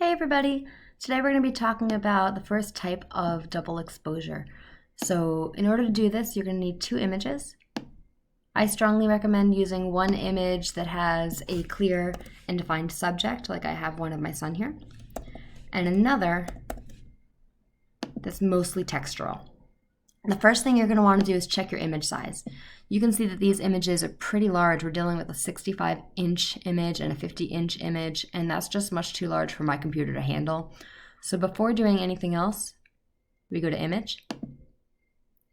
Hey everybody! Today we're going to be talking about the first type of double exposure. So in order to do this, you're going to need two images. I strongly recommend using one image that has a clear and defined subject, like I have one of my son here, and another that's mostly textural. The first thing you're going to want to do is check your image size. You can see that these images are pretty large. We're dealing with a 65-inch image and a 50-inch image, and that's just much too large for my computer to handle. So before doing anything else, we go to Image,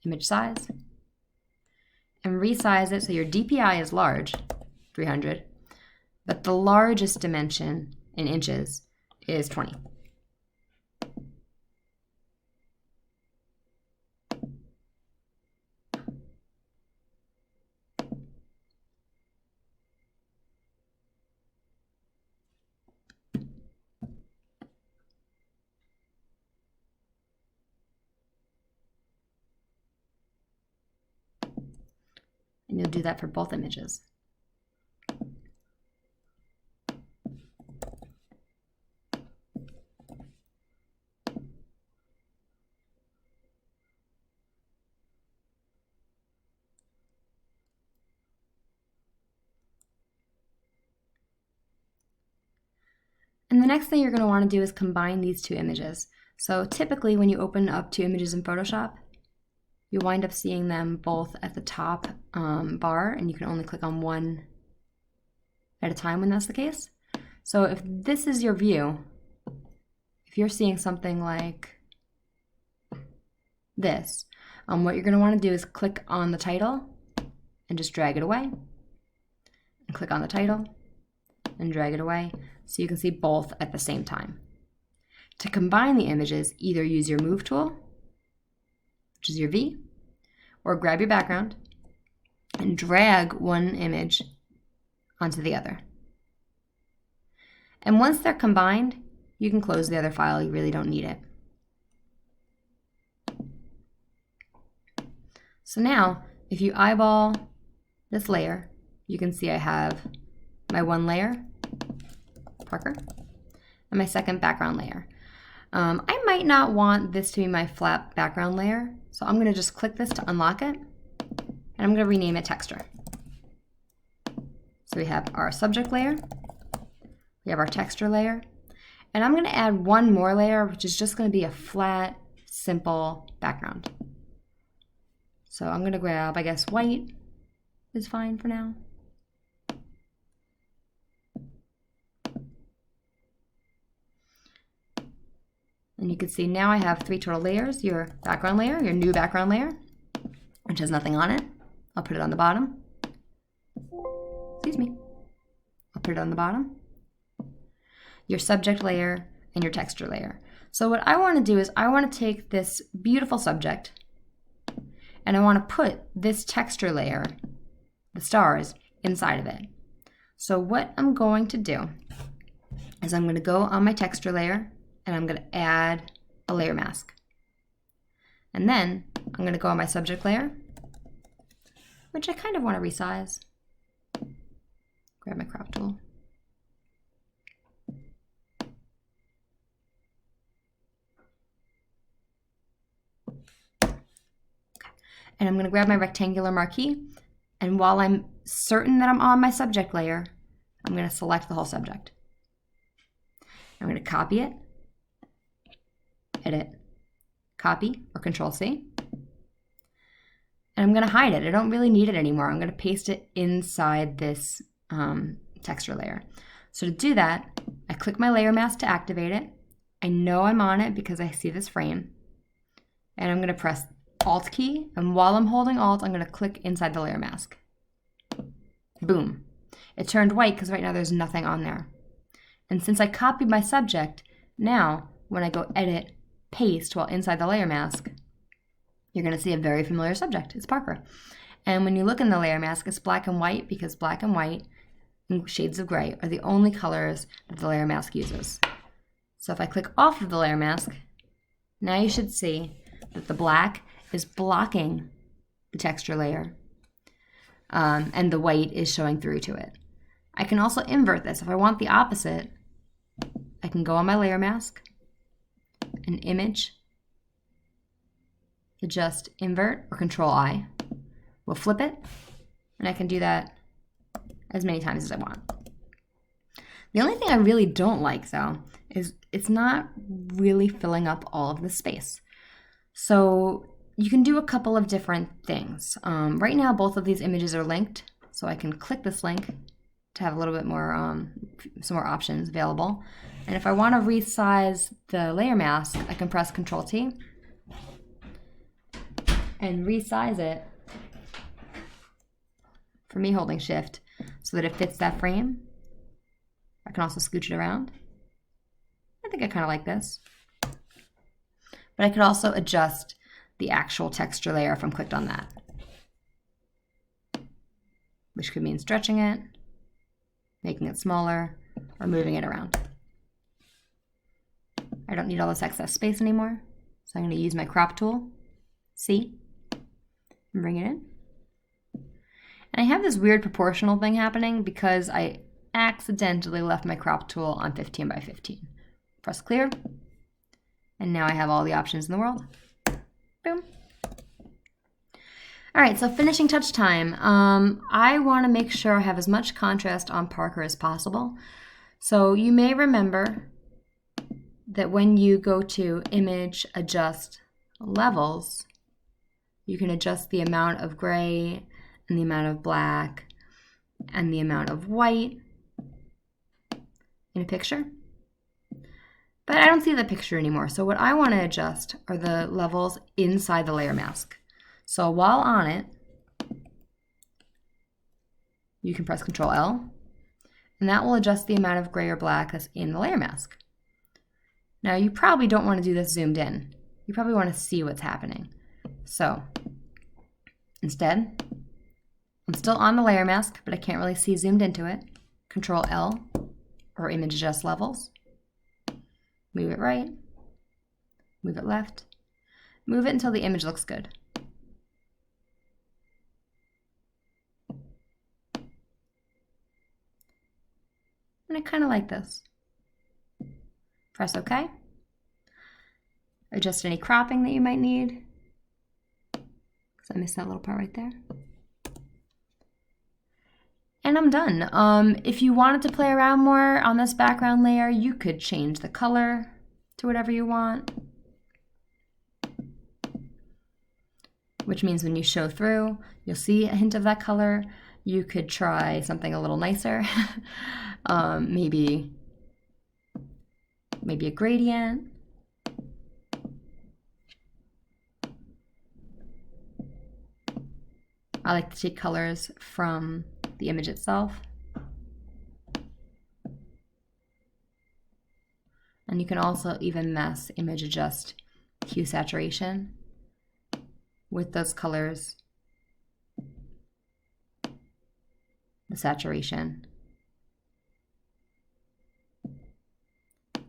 Image Size, and resize it so your DPI is large, 300, but the largest dimension in inches is 20. And you'll do that for both images. And the next thing you're going to want to do is combine these two images. So typically when you open up two images in Photoshop, you wind up seeing them both at the top bar, and you can only click on one at a time when that's the case. So if this is your view, if you're seeing something like this, what you're going to want to do is click on the title and just drag it away, and click on the title and drag it away so you can see both at the same time. To combine the images, either use your Move tool, which is your V, or grab your background and drag one image onto the other. And once they're combined, you can close the other file. You really don't need it. So now, if you eyeball this layer, you can see I have my one layer, Parker, and my second background layer. I might not want this to be my flat background layer, so I'm going to just click this to unlock it, and I'm going to rename it Texture. So we have our subject layer, we have our texture layer, and I'm going to add one more layer, which is just going to be a flat, simple background. So I'm going to grab, I guess, white is fine for now. And you can see now I have three total layers. Your background layer, your new background layer, which has nothing on it. I'll put it on the bottom. Excuse me. I'll put it on the bottom. Your subject layer and your texture layer. So what I want to do is I want to take this beautiful subject and I want to put this texture layer, the stars, inside of it. So what I'm going to do is I'm going to go on my texture layer and I'm going to add a layer mask. And then I'm going to go on my subject layer, which I kind of want to resize. Grab my crop tool. Okay. And I'm going to grab my rectangular marquee, and while I'm certain that I'm on my subject layer, I'm going to select the whole subject. I'm going to copy it, edit, copy, or Control-C. And I'm going to hide it. I don't really need it anymore. I'm going to paste it inside this texture layer. So to do that, I click my layer mask to activate it. I know I'm on it because I see this frame. And I'm going to press Alt key, and while I'm holding Alt, I'm going to click inside the layer mask. Boom. It turned white because right now there's nothing on there. And since I copied my subject, now when I go Edit, Paste while inside the layer mask, you're going to see a very familiar subject. It's Parker. And when you look in the layer mask, it's black and white because black and white and shades of gray are the only colors that the layer mask uses. So if I click off of the layer mask, now you should see that the black is blocking the texture layer and the white is showing through to it. I can also invert this. If I want the opposite, I can go on my layer mask, an image, adjust invert or control I. We'll flip it, and I can do that as many times as I want. The only thing I really don't like though is it's not really filling up all of the space. So you can do a couple of different things. Right now both of these images are linked, so I can click this link to have a little bit more, some more options available. And if I want to resize the layer mask, I can press Ctrl T and resize it, for me holding Shift, so that it fits that frame. I can also scooch it around. I think I kind of like this. But I could also adjust the actual texture layer if I'm clicked on that, which could mean stretching it, making it smaller, or moving it around. I don't need all this excess space anymore, so I'm going to use my crop tool, C, and bring it in. And I have this weird proportional thing happening because I accidentally left my crop tool on 15 by 15. Press clear, and now I have all the options in the world. Boom. All right, so finishing touch time. I want to make sure I have as much contrast on Parker as possible. So you may remember that when you go to Image, Adjust, Levels, you can adjust the amount of gray and the amount of black and the amount of white in a picture. But I don't see the picture anymore, so what I want to adjust are the levels inside the layer mask. So while on it, you can press Ctrl L, and that will adjust the amount of gray or black that's in the layer mask. Now you probably don't want to do this zoomed in. You probably want to see what's happening. So instead, I'm still on the layer mask, but I can't really see zoomed into it. Ctrl L, or Image Adjust Levels. Move it right, move it left, move it until the image looks good. And I kind of like this. Press OK. Adjust any cropping that you might need, because I missed that little part right there. And I'm done. If you wanted to play around more on this background layer, you could change the color to whatever you want, which means when you show through, you'll see a hint of that color. You could try something a little nicer, maybe a gradient. I like to take colors from the image itself. And you can also even mess image adjust hue saturation with those colors, the saturation,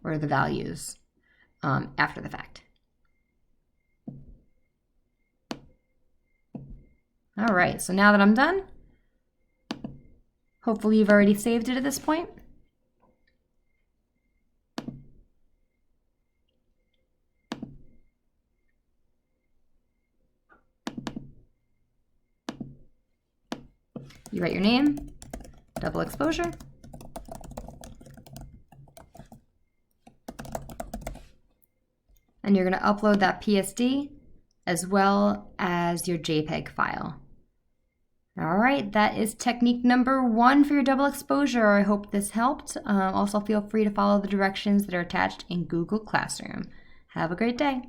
or the values after the fact. All right, so now that I'm done, hopefully you've already saved it at this point. You write your name, double exposure, and you're going to upload that PSD as well as your JPEG file. All right, that is technique number 1 for your double exposure. I hope this helped. Also, feel free to follow the directions that are attached in Google Classroom. Have a great day.